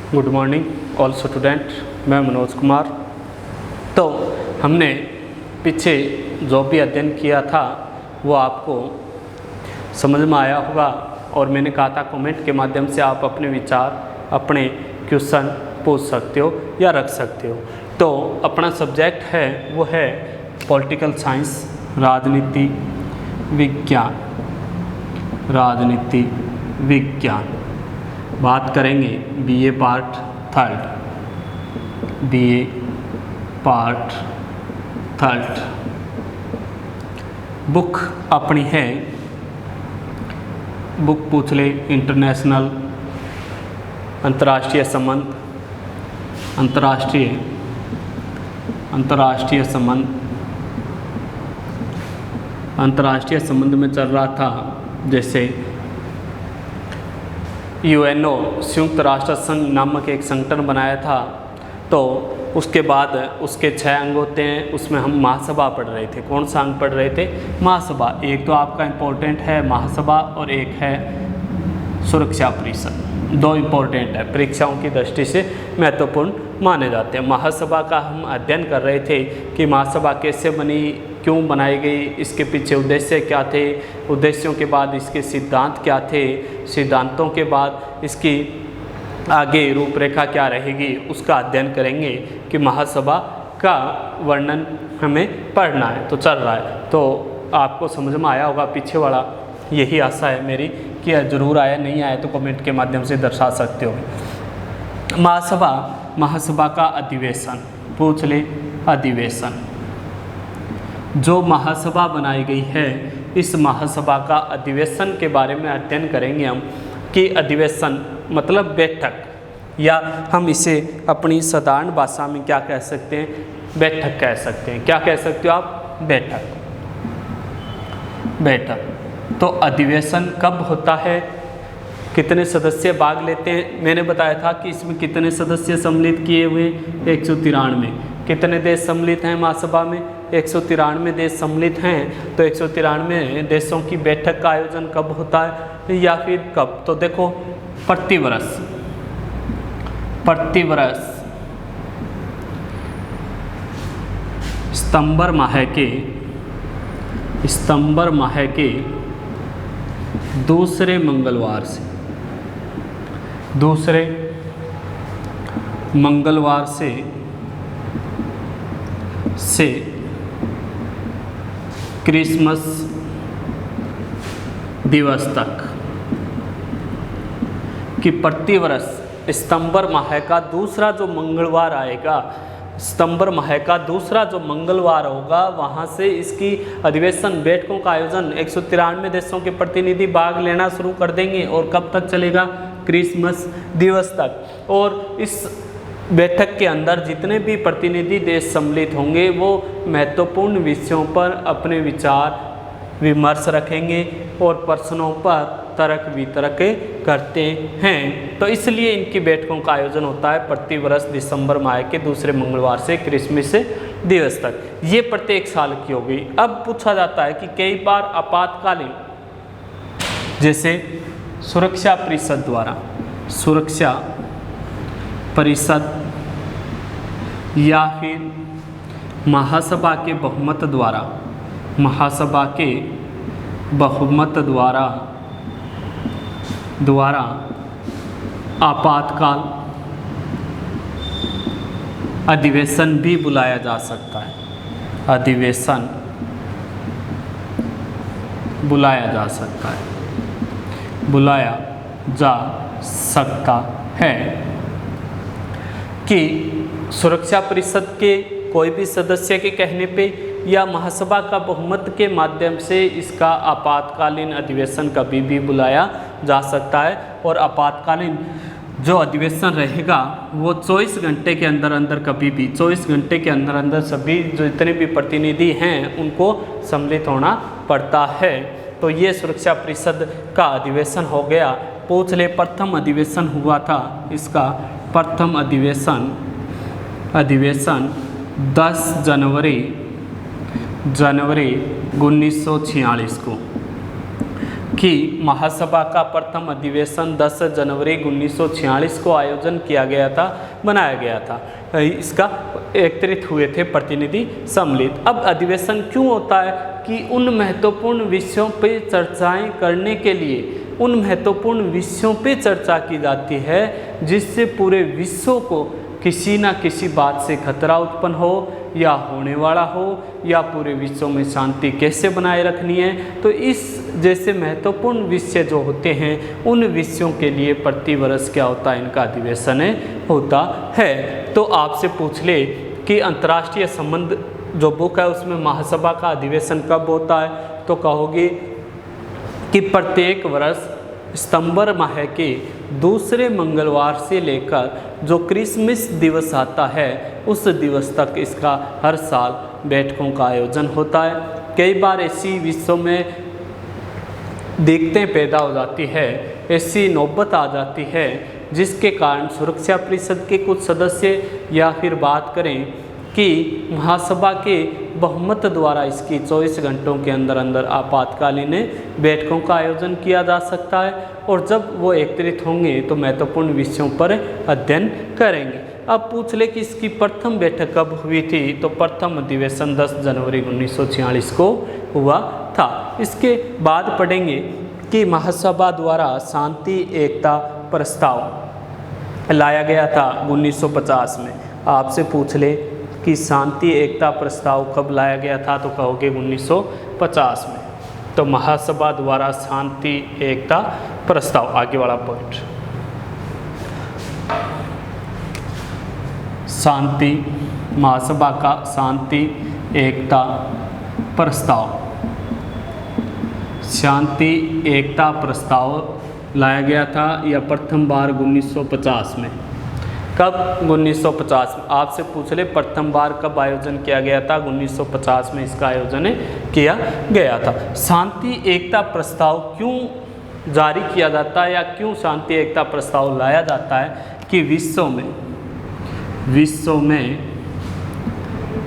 Good morning all student. मैं मनोज कुमार। तो हमने पीछे जो भी अध्ययन किया था वो आपको समझ में आया होगा, और मैंने कहा था कमेंट के माध्यम से आप अपने विचार, अपने क्वेश्चन पूछ सकते हो या रख सकते हो। तो अपना सब्जेक्ट है वो है पॉलिटिकल साइंस, राजनीति विज्ञान। राजनीति विज्ञान बात करेंगे BA part third. BA part third book अपनी है, बुक पूछ ले इंटरनेशनल, अंतर्राष्ट्रीय संबंध, अंतर्राष्ट्रीय संबंध। अंतर्राष्ट्रीय संबंध में चल रहा था जैसे यूएनओ, संयुक्त राष्ट्र संघ नामक एक संगठन बनाया था। तो उसके बाद उसके 6 अंग होते हैं, उसमें हम महासभा पढ़ रहे थे। कौन सा अंग पढ़ रहे थे? महासभा। एक तो आपका इम्पोर्टेंट है महासभा और एक है सुरक्षा परिषद। दो इम्पोर्टेंट है, परीक्षाओं की दृष्टि से महत्वपूर्ण माने जाते हैं। महासभा का हम अध्ययन कर रहे थे कि महासभा कैसे बनी, क्यों बनाई गई, इसके पीछे उद्देश्य क्या थे, उद्देश्यों के बाद इसके सिद्धांत क्या थे, सिद्धांतों के बाद इसकी आगे रूपरेखा क्या रहेगी, उसका अध्ययन करेंगे कि महासभा का वर्णन हमें पढ़ना है। तो चल रहा है, तो आपको समझ में आया होगा पीछे वाला, यही आशा है मेरी कि ज़रूर आया, नहीं आया तो कमेंट के माध्यम से दर्शा सकते हो। महासभा का अधिवेशन पूछ ले। अधिवेशन, जो महासभा बनाई गई है, इस महासभा का अधिवेशन के बारे में अध्ययन करेंगे हम कि अधिवेशन मतलब बैठक, या हम इसे अपनी साधारण भाषा में क्या कह सकते हैं? बैठक कह सकते हैं। क्या कह सकते हो आप? बैठक। बैठक। तो अधिवेशन कब होता है, कितने सदस्य भाग लेते हैं? मैंने बताया था कि इसमें कितने सदस्य सम्मिलित किए हुए? 193। कितने देश सम्मिलित हैं महासभा में? 193 देश सम्मिलित हैं। तो 193 देशों की बैठक का आयोजन कब होता है या फिर कब? तो देखो, प्रतिवर्ष सितंबर माह के दूसरे मंगलवार से क्रिसमस दिवस तक कि प्रतिवर्ष सितंबर माह का दूसरा जो मंगलवार आएगा, सितंबर माह का दूसरा जो मंगलवार होगा, वहाँ से इसकी अधिवेशन बैठकों का आयोजन 193 देशों के प्रतिनिधि भाग लेना शुरू कर देंगे। और कब तक चलेगा? क्रिसमस दिवस तक। और इस बैठक के अंदर जितने भी प्रतिनिधि देश सम्मिलित होंगे वो महत्वपूर्ण विषयों पर अपने विचार विमर्श रखेंगे और प्रश्नों पर तर्क वितर्क करते हैं। तो इसलिए इनकी बैठकों का आयोजन होता है प्रतिवर्ष दिसंबर माह के दूसरे मंगलवार से क्रिसमस दिवस तक। ये प्रत्येक साल की हो गई। अब पूछा जाता है कि कई बार आपातकालीन, जैसे सुरक्षा परिषद या फिर महासभा के बहुमत द्वारा आपातकाल अधिवेशन भी बुलाया जा सकता है। अधिवेशन बुलाया जा सकता है कि सुरक्षा परिषद के कोई भी सदस्य के कहने पे या महासभा का बहुमत के माध्यम से इसका आपातकालीन अधिवेशन कभी भी बुलाया जा सकता है। और आपातकालीन जो अधिवेशन रहेगा वो 24 घंटे के अंदर कभी भी 24 घंटे के अंदर सभी जो जितने भी प्रतिनिधि हैं उनको सम्मिलित होना पड़ता है। तो ये सुरक्षा परिषद का अधिवेशन हो गया। पूछ ले, प्रथम अधिवेशन हुआ था, इसका प्रथम अधिवेशन 10 जनवरी 1946 को कि महासभा का प्रथम अधिवेशन 10 जनवरी 1946 को आयोजन किया गया था, बनाया गया था। इसका एकत्रित हुए थे प्रतिनिधि सम्मिलित। अब अधिवेशन क्यों होता है कि उन महत्वपूर्ण विषयों पे चर्चाएं करने के लिए, उन महत्वपूर्ण विषयों पे चर्चा की जाती है जिससे पूरे विश्व को किसी न किसी बात से खतरा उत्पन्न हो या होने वाला हो, या पूरे विश्व में शांति कैसे बनाए रखनी है। तो इस जैसे महत्वपूर्ण विषय जो होते हैं उन विषयों के लिए प्रति वर्ष क्या होता है, इनका अधिवेशन होता है। तो आपसे पूछ ले कि अंतर्राष्ट्रीय संबंध जो बुक है उसमें महासभा का अधिवेशन कब होता है, तो कहोगे कि प्रत्येक वर्ष सितंबर माह के दूसरे मंगलवार से लेकर जो क्रिसमस दिवस आता है उस दिवस तक इसका हर साल बैठकों का आयोजन होता है। कई बार ऐसी विश्व में दिक्कतें पैदा हो जाती है, ऐसी नौबत आ जाती है जिसके कारण सुरक्षा परिषद के कुछ सदस्य या फिर बात करें कि महासभा के बहुमत द्वारा इसकी 24 घंटों के अंदर अंदर आपातकालीन बैठकों का आयोजन किया जा सकता है, और जब वो एकत्रित होंगे तो महत्वपूर्ण विषयों पर अध्ययन करेंगे। अब पूछ ले कि इसकी प्रथम बैठक कब हुई थी, तो प्रथम अधिवेशन 10 जनवरी 1946 को हुआ था। इसके बाद पढ़ेंगे कि महासभा द्वारा शांति एकता प्रस्ताव लाया गया था 1950 में। आपसे पूछ ले कि शांति एकता प्रस्ताव कब लाया गया था, तो कहोगे 1950 में। तो महासभा द्वारा शांति एकता प्रस्ताव, आगे वाला पॉइंट, शांति महासभा का शांति एकता प्रस्ताव, शांति एकता प्रस्ताव लाया गया था यह प्रथम बार 1950 में। कब? 1950 में। आपसे पूछ ले प्रथम बार कब आयोजन किया गया था, 1950 में इसका आयोजन किया गया था। शांति एकता प्रस्ताव क्यों जारी किया जाता है या क्यों शांति एकता प्रस्ताव लाया जाता है कि विश्व में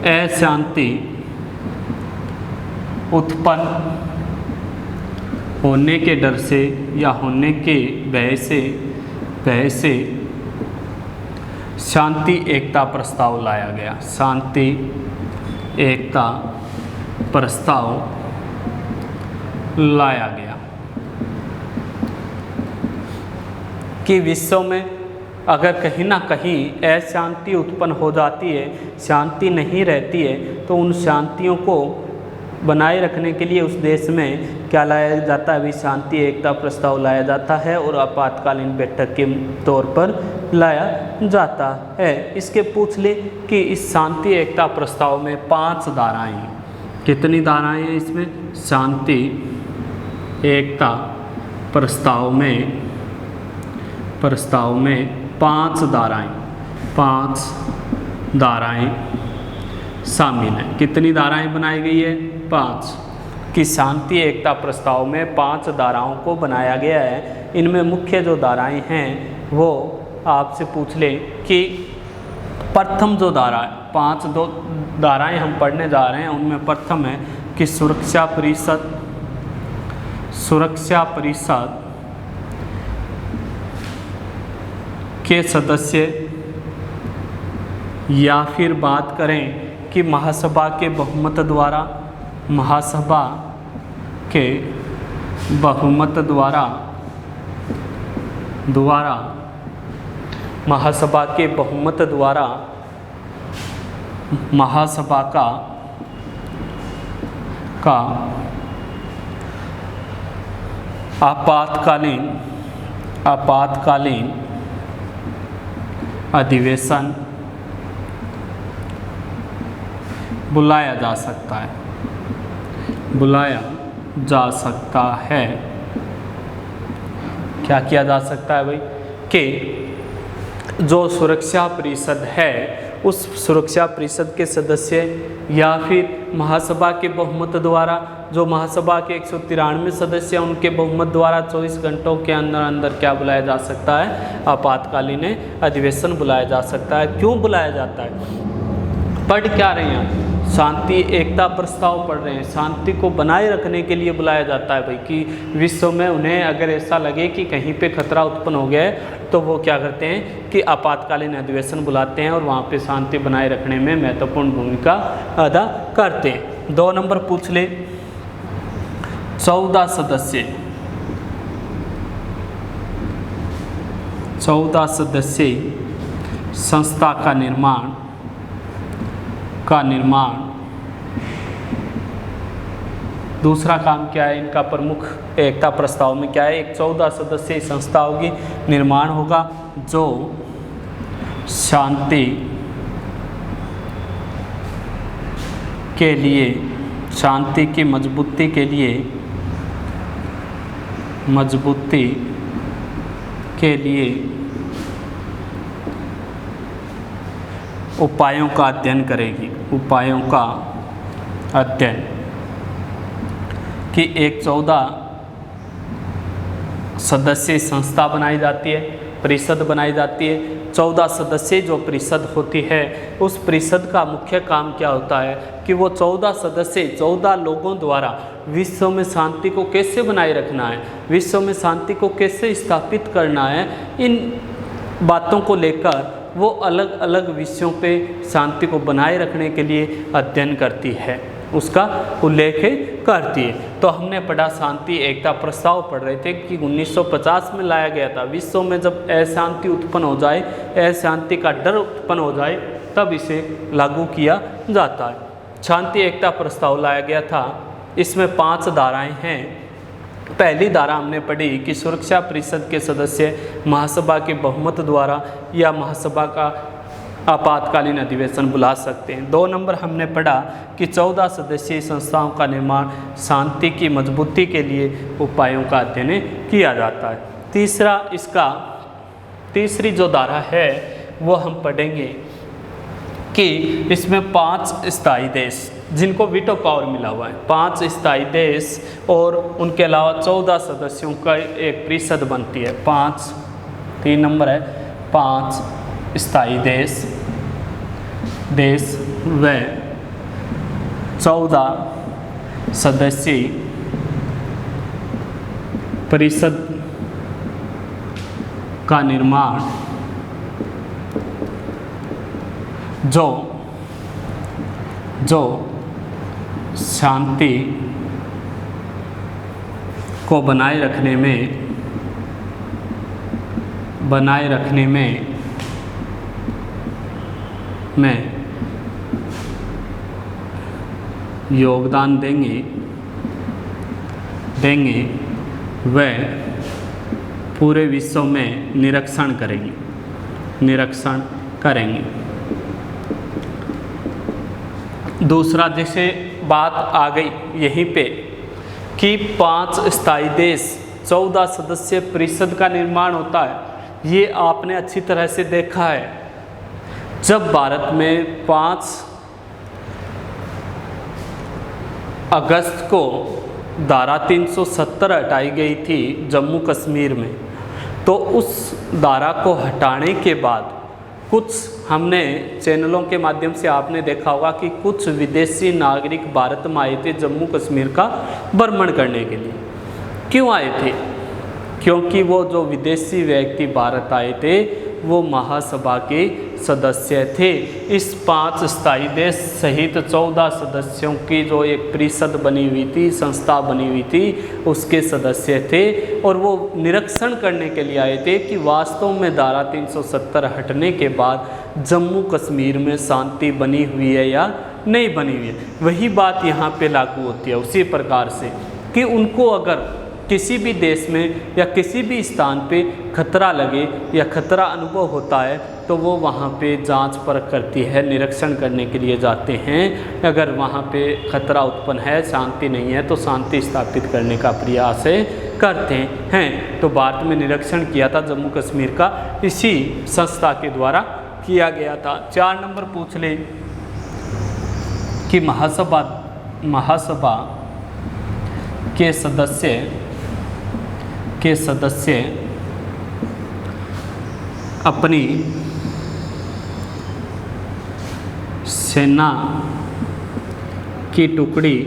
अशांति उत्पन्न होने के डर से या होने के भय से शांति एकता प्रस्ताव लाया गया। शांति एकता प्रस्ताव लाया गया कि विश्व में अगर कहीं ना कहीं अशांति उत्पन्न हो जाती है, शांति नहीं रहती है, तो उन शांतियों को बनाए रखने के लिए उस देश में क्या लाया जाता है, भी शांति एकता प्रस्ताव लाया जाता है और आपातकालीन बैठक के तौर पर लाया जाता है। इसके पूछ ले कि इस शांति एकता प्रस्ताव में 5 धाराएं हैं। कितनी धाराएं हैं इसमें? शांति एकता प्रस्ताव में 5 धाराएं शामिल हैं। कितनी धाराएं बनाई गई है? 5। कि शांति एकता प्रस्ताव में 5 धाराओं को बनाया गया है। इनमें मुख्य जो धाराएं हैं वो आपसे पूछ ले कि प्रथम जो धारा 5 धाराएं हम पढ़ने जा रहे हैं उनमें प्रथम है कि सुरक्षा परिषद के सदस्य या फिर बात करें कि महासभा के बहुमत द्वारा महासभा के बहुमत द्वारा महासभा के बहुमत द्वारा महासभा का आपातकालीन अधिवेशन बुलाया जा सकता है। क्या किया जा सकता है भाई? कि जो सुरक्षा परिषद है उस सुरक्षा परिषद के सदस्य या फिर महासभा के बहुमत द्वारा, जो महासभा के 193 सदस्य हैं उनके बहुमत द्वारा 24 घंटों के अंदर अंदर क्या बुलाया जा सकता है? आपातकालीन अधिवेशन बुलाया जा सकता है। क्यों बुलाया जाता है? पढ़ क्या रहे हैं, शांति एकता प्रस्ताव पढ़ रहे हैं। शांति को बनाए रखने के लिए बुलाया जाता है भाई, कि विश्व में उन्हें अगर ऐसा लगे कि कहीं पे खतरा उत्पन्न हो गया है तो वो क्या करते हैं कि आपातकालीन अधिवेशन बुलाते हैं और वहाँ पे शांति बनाए रखने में महत्वपूर्ण भूमिका अदा करते हैं। 2 नंबर पूछ ले, 14 सदस्यीय संस्था का निर्माण दूसरा काम क्या है इनका, प्रमुख एकता प्रस्ताव में क्या है, एक 14 सदस्यीय संस्था होगी, निर्माण होगा जो शांति के लिए, शांति की मजबूती के लिए उपायों का अध्ययन करेगी, उपायों का अध्ययन, कि एक 14 सदस्यीय संस्था बनाई जाती है, परिषद बनाई जाती है। 14 सदस्यीय जो परिषद होती है उस परिषद का मुख्य काम क्या होता है कि वो 14 सदस्य 14 लोगों द्वारा विश्व में शांति को कैसे बनाए रखना है, विश्व में शांति को कैसे स्थापित करना है, इन बातों को लेकर वो अलग अलग विषयों पे शांति को बनाए रखने के लिए अध्ययन करती है, उसका उल्लेख करती है। तो हमने पढ़ा शांति एकता प्रस्ताव पढ़ रहे थे कि 1950 में लाया गया था। विश्व में जब अशांति उत्पन्न हो जाए, अशांति का डर उत्पन्न हो जाए, तब इसे लागू किया जाता है। शांति एकता प्रस्ताव लाया गया था, इसमें 5 धाराएं हैं। पहली धारा हमने पढ़ी कि सुरक्षा परिषद के सदस्य महासभा के बहुमत द्वारा या महासभा का आपातकालीन अधिवेशन बुला सकते हैं। 2 नंबर हमने पढ़ा कि 14 सदस्यीय संस्थाओं का निर्माण शांति की मजबूती के लिए उपायों का अध्ययन किया जाता है। तीसरी जो धारा है वो हम पढ़ेंगे कि इसमें 5 स्थायी देश जिनको वीटो पावर मिला हुआ है, 5 स्थायी देश और उनके अलावा 14 सदस्यों का एक परिषद बनती है। 3 नंबर है 5 स्थायी देश व 14 सदस्यीय परिषद का निर्माण जो शांति को बनाए रखने में योगदान देंगे व पूरे विश्व में निरीक्षण करेंगे। दूसरा जैसे बात आ गई यहीं पे कि 5 स्थायी देश 14 सदस्य परिषद का निर्माण होता है, ये आपने अच्छी तरह से देखा है। जब भारत में 5 अगस्त को धारा 370 हटाई गई थी जम्मू कश्मीर में, तो उस धारा को हटाने के बाद कुछ हमने चैनलों के माध्यम से आपने देखा होगा कि कुछ विदेशी नागरिक भारत में आए थे जम्मू कश्मीर का भ्रमण करने के लिए। क्यों आए थे? क्योंकि वो जो विदेशी व्यक्ति भारत आए थे वो महासभा के सदस्य थे। इस 5 स्थायी देश सहित 14 सदस्यों की जो एक परिषद बनी हुई थी, संस्था बनी हुई थी, उसके सदस्य थे और वो निरीक्षण करने के लिए आए थे कि वास्तव में धारा 370 हटने के बाद जम्मू कश्मीर में शांति बनी हुई है या नहीं बनी हुई है। वही बात यहाँ पे लागू होती है उसी प्रकार से कि उनको अगर किसी भी देश में या किसी भी स्थान पे खतरा लगे या खतरा अनुभव होता है तो वो वहाँ पे जांच परख करती है, निरीक्षण करने के लिए जाते हैं। अगर वहाँ पे खतरा उत्पन्न है, शांति नहीं है, तो शांति स्थापित करने का प्रयास करते हैं। तो भारत में निरीक्षण किया था जम्मू कश्मीर का, इसी संस्था के द्वारा किया गया था। 4 नंबर पूछ ले कि महासभा के सदस्य अपनी सेना की टुकड़ी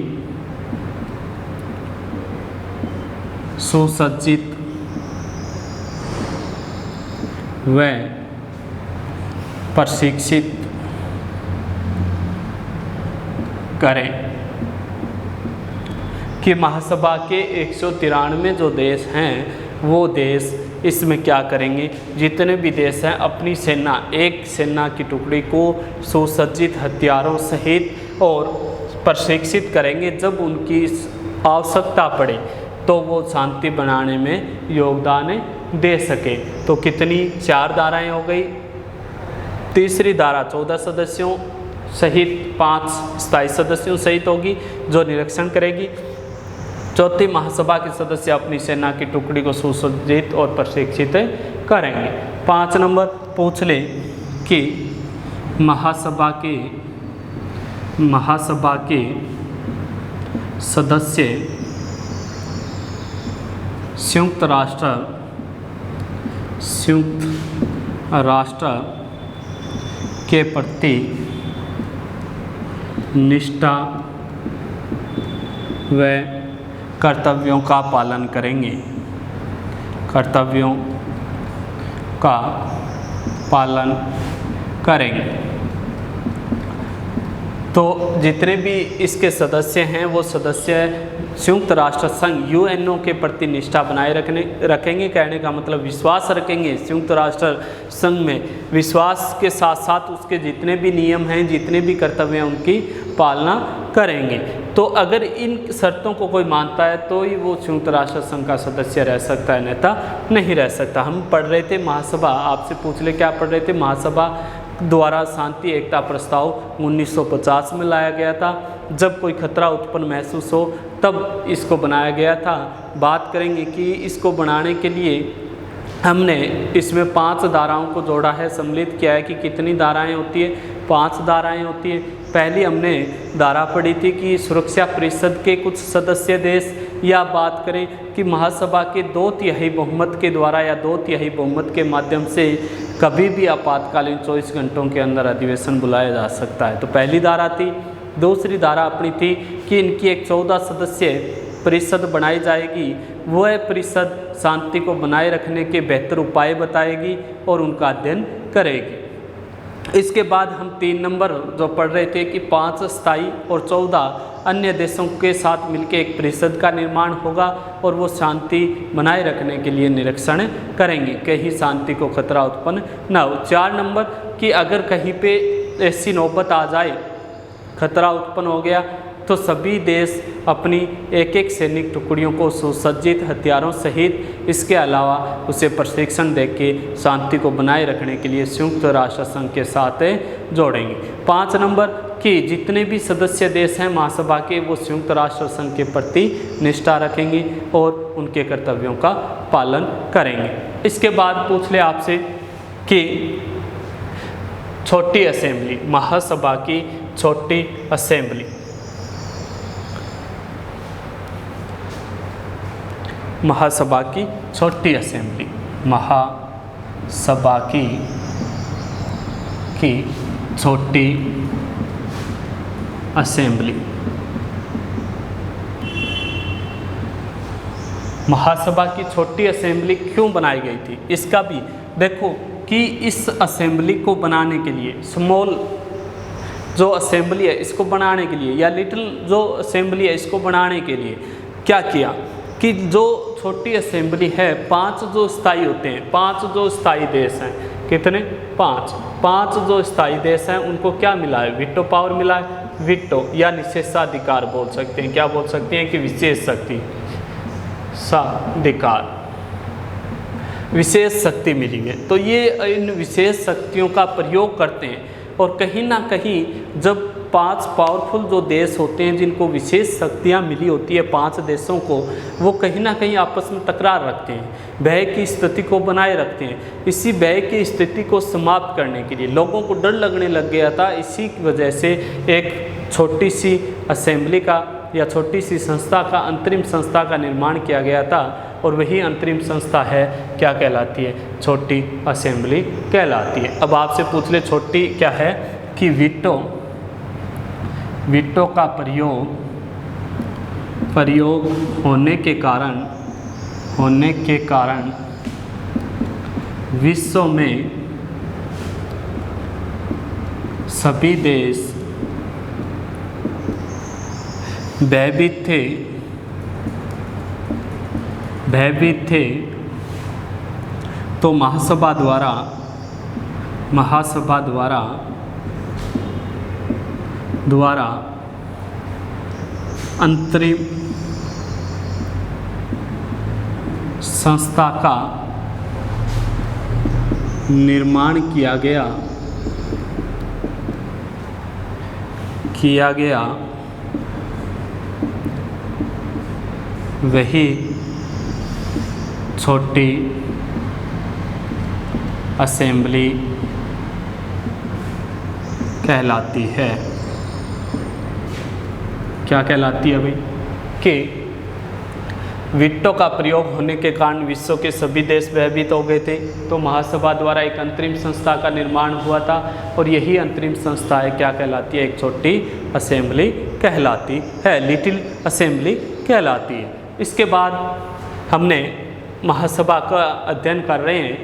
सुसज्जित व प्रशिक्षित करें। कि महासभा के 193 जो देश हैं वो देश इसमें क्या करेंगे, जितने भी देश हैं अपनी सेना, एक सेना की टुकड़ी को सुसज्जित हथियारों सहित और प्रशिक्षित करेंगे। जब उनकी आवश्यकता पड़े तो वो शांति बनाने में योगदान दे सके। तो कितनी 4 धाराएं हो गई। तीसरी धारा 14 सदस्यों सहित 5 स्थायी सदस्यों सहित होगी जो निरीक्षण करेगी। चौथी, महासभा के सदस्य अपनी सेना की टुकड़ी को सुसज्जित और प्रशिक्षित करेंगे। 5 नंबर पूछ ले कि महासभा के सदस्य संयुक्त राष्ट्र के प्रति निष्ठा व कर्तव्यों का पालन करेंगे। कर्तव्यों का पालन करेंगे। तो जितने भी इसके सदस्य हैं वो सदस्य संयुक्त राष्ट्र संघ यूएनओ के प्रति निष्ठा बनाए रखेंगे। कहने का मतलब विश्वास रखेंगे संयुक्त राष्ट्र संघ में, विश्वास के साथ साथ उसके जितने भी नियम हैं, जितने भी कर्तव्य हैं उनकी पालना करेंगे। तो अगर इन शर्तों को कोई मानता है तो ही वो संयुक्त राष्ट्र संघ का सदस्य रह सकता है, अन्यथा नहीं रह सकता। हम पढ़ रहे थे महासभा, आपसे पूछ ले क्या पढ़ रहे थे। महासभा द्वारा शांति एकता प्रस्ताव 1950 में लाया गया था। जब कोई खतरा उत्पन्न महसूस हो तब इसको बनाया गया था। बात करेंगे कि इसको बनाने के लिए हमने इसमें 5 धाराओं को जोड़ा है, सम्मिलित किया है कि कितनी धाराएं होती है, 5 धाराएं होती है। पहली हमने धारा पढ़ी थी कि सुरक्षा परिषद के कुछ सदस्य देश, या बात करें कि महासभा के 2/3 बहुमत के द्वारा या 2/3 बहुमत के माध्यम से कभी भी आपातकालीन 24 घंटों के अंदर अधिवेशन बुलाया जा सकता है। तो पहली धारा थी। दूसरी धारा अपनी थी कि इनकी एक 14 सदस्य परिषद बनाई जाएगी। वह परिषद शांति को बनाए रखने के बेहतर उपाय बताएगी और उनका अध्ययन करेगी। इसके बाद हम 3 नंबर जो पढ़ रहे थे कि 5 स्थायी और 14 अन्य देशों के साथ मिलकर एक परिषद का निर्माण होगा और वो शांति बनाए रखने के लिए निरीक्षण करेंगे, कहीं शांति को खतरा उत्पन्न न हो। 4 नंबर कि अगर कहीं पे ऐसी नौबत आ जाए, खतरा उत्पन्न हो गया, तो सभी देश अपनी एक सैनिक टुकड़ियों को सुसज्जित हथियारों सहित इसके अलावा उसे प्रशिक्षण देके शांति को बनाए रखने के लिए संयुक्त राष्ट्र संघ के साथ जोड़ेंगे। 5 नंबर कि जितने भी सदस्य देश हैं महासभा के वो संयुक्त राष्ट्र संघ के प्रति निष्ठा रखेंगे और उनके कर्तव्यों का पालन करेंगे। इसके बाद पूछ ले आपसे कि छोटी असेंबली, महासभा की छोटी असेंबली, महासभा की छोटी असेंबली, महासभा की छोटी असेंबली। महासभा की छोटी असेंबली क्यों बनाई गई थी, इसका भी देखो कि इस असेंबली को बनाने के लिए, स्मॉल जो असेंबली है इसको बनाने के लिए, या लिटिल जो असेंबली है इसको बनाने के लिए क्या किया कि जो छोटी असेंबली है, 5 जो स्थायी होते हैं, 5 जो स्थायी देश हैं, कितने 5 जो स्थायी देश हैं उनको क्या मिला है, वीटो पावर मिला है। वीटो या निषेधाधिकार बोल सकते हैं, क्या बोल सकते हैं कि विशेष शक्ति, साधिकार, विशेष शक्ति मिली है। तो ये इन विशेष शक्तियों का प्रयोग करते हैं और कहीं ना कहीं जब 5 पावरफुल जो देश होते हैं जिनको विशेष शक्तियाँ मिली होती है 5 देशों को, वो कहीं ना कहीं आपस में तकरार रखते हैं, भय की स्थिति को बनाए रखते हैं। इसी भय की स्थिति को समाप्त करने के लिए लोगों को डर लगने लग गया था, इसी की वजह से एक छोटी सी असेंबली का या छोटी सी संस्था का, अंतरिम संस्था का निर्माण किया गया था और वही अंतरिम संस्था है क्या कहलाती है, छोटी असेंबली कहलाती है। अब आपसे पूछ ले छोटी क्या है कि वीटो वीटो का प्रयोग होने के कारण विश्व में सभी देश भयभीत थे तो महासभा द्वारा अंतरिम संस्था का निर्माण किया गया वही छोटी असेंबली कहलाती है। क्या कहलाती है भाई? कि वीटो का प्रयोग होने के कारण विश्व के सभी देश भयभीत हो गए थे तो महासभा द्वारा एक अंतरिम संस्था का निर्माण हुआ था और यही अंतरिम संस्था है क्या कहलाती है? एक छोटी असेंबली कहलाती है, लिटिल असेंबली कहलाती है। इसके बाद हमने महासभा का अध्ययन कर रहे हैं।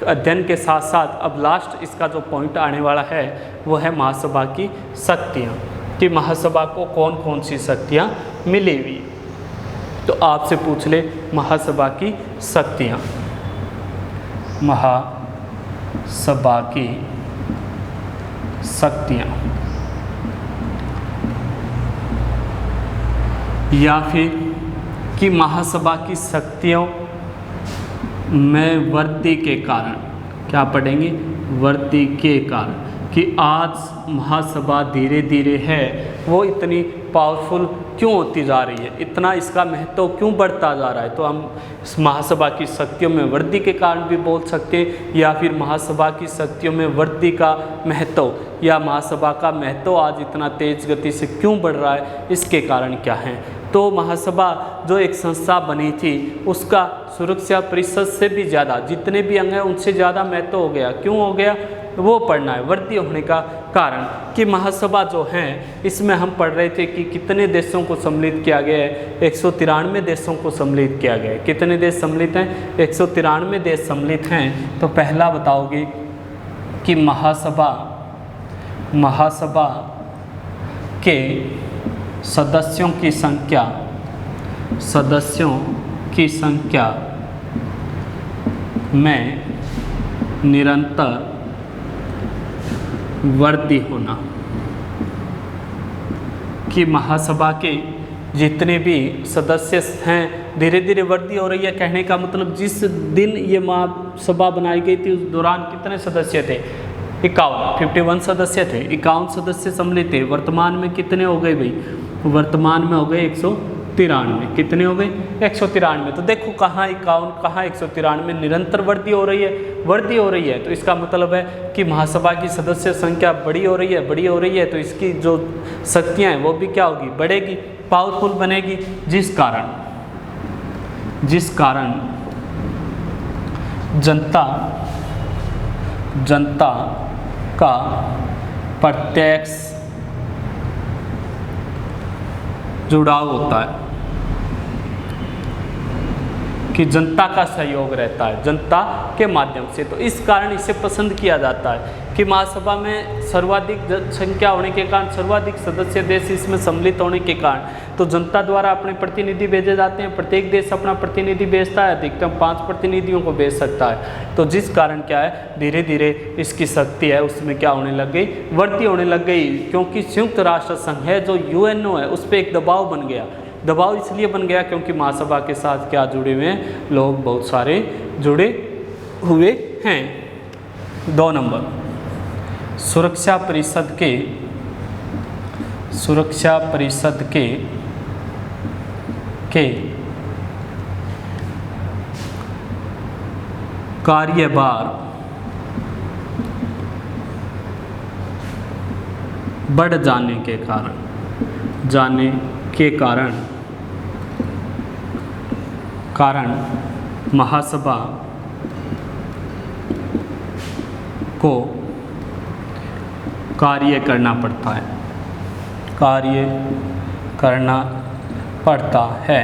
अध्ययन के साथ साथ अब लास्ट इसका जो पॉइंट आने वाला है वो है महासभा की शक्तियाँ, कि महासभा को कौन कौन सी शक्तियाँ मिली हुई। तो आपसे पूछ ले महासभा की शक्तियाँ। महासभा की शक्तियाँ या फिर कि महासभा की शक्तियों में वृद्धि के कारण, क्या पढ़ेंगे? वृद्धि के कारण, कि आज महासभा धीरे धीरे है वो इतनी पावरफुल क्यों होती जा रही है, इतना इसका महत्व क्यों बढ़ता जा रहा है। तो हम इस महासभा की शक्तियों में वृद्धि के कारण भी बोल सकते हैं, या फिर महासभा की शक्तियों में वृद्धि का महत्व, या महासभा का महत्व आज इतना तेज गति से क्यों बढ़ रहा है, इसके कारण क्या हैं। तो महासभा जो एक संस्था बनी थी उसका सुरक्षा परिषद से भी ज़्यादा, जितने भी अंग हैं उनसे ज़्यादा महत्व हो गया। क्यों हो गया वो पढ़ना है। वृद्धि होने का कारण कि महासभा जो है इसमें हम पढ़ रहे थे कि कितने देशों को सम्मिलित किया गया है? 193 देशों को सम्मिलित किया गया है। कितने देश सम्मिलित हैं? 193 देश सम्मिलित हैं। तो पहला बताओगे कि महासभा के सदस्यों की संख्या में निरंतर वृद्धि होना, कि महासभा के जितने भी सदस्य हैं धीरे धीरे वृद्धि हो रही है। कहने का मतलब जिस दिन ये महासभा बनाई गई थी उस दौरान कितने सदस्य थे? 51 सदस्य थे, 51 सदस्य सम्मिलित थे। वर्तमान में कितने हो गए भाई? वर्तमान में हो गए 193। कितने हो गए? 193। तो देखो कहाँ 51 कहाँ 193, निरंतर वृद्धि हो रही है। तो इसका मतलब है कि महासभा की सदस्य संख्या बड़ी हो रही है तो इसकी जो शक्तियाँ हैं वो भी क्या होगी? बढ़ेगी, पावरफुल बनेगी, जिस कारण जनता का प्रत्यक्ष जुड़ाव होता है, कि जनता का सहयोग रहता है जनता के माध्यम से। तो इस कारण इसे पसंद किया जाता है कि महासभा में सर्वाधिक जनसंख्या होने के कारण, सर्वाधिक सदस्य देश इसमें सम्मिलित होने के कारण तो जनता द्वारा अपने प्रतिनिधि भेजे जाते हैं। प्रत्येक देश अपना प्रतिनिधि भेजता है, अधिकतम 5 प्रतिनिधियों को भेज सकता है। तो जिस कारण क्या है, धीरे धीरे इसकी शक्ति है उसमें क्या होने लग गई? वृद्धि होने लग गई। क्योंकि संयुक्त राष्ट्र संघ है जो यूएनओ है उस पर एक दबाव बन गया। दबाव इसलिए बन गया क्योंकि महासभा के साथ क्या जुड़े हुए हैं? लोग बहुत सारे जुड़े हुए हैं। 2 नंबर, सुरक्षा परिषद के कार्यभार बढ़ जाने के कारण महासभा को कार्य करना पड़ता है। कार्य करना पड़ता है।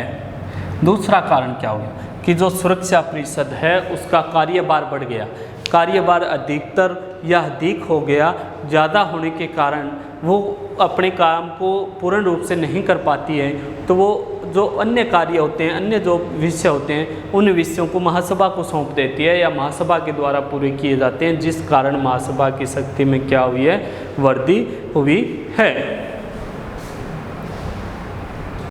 दूसरा कारण क्या हो गया कि जो सुरक्षा परिषद है उसका कार्यभार बढ़ गया, कार्यभार अधिकतर या अधिक हो गया, ज़्यादा होने के कारण वो अपने काम को पूर्ण रूप से नहीं कर पाती है, तो वो जो अन्य कार्य होते हैं, अन्य जो विषय होते हैं, उन विषयों को महासभा को सौंप देती है या महासभा के द्वारा पूरे किए जाते हैं, जिस कारण महासभा की शक्ति में क्या हुई है, वृद्धि हुई है।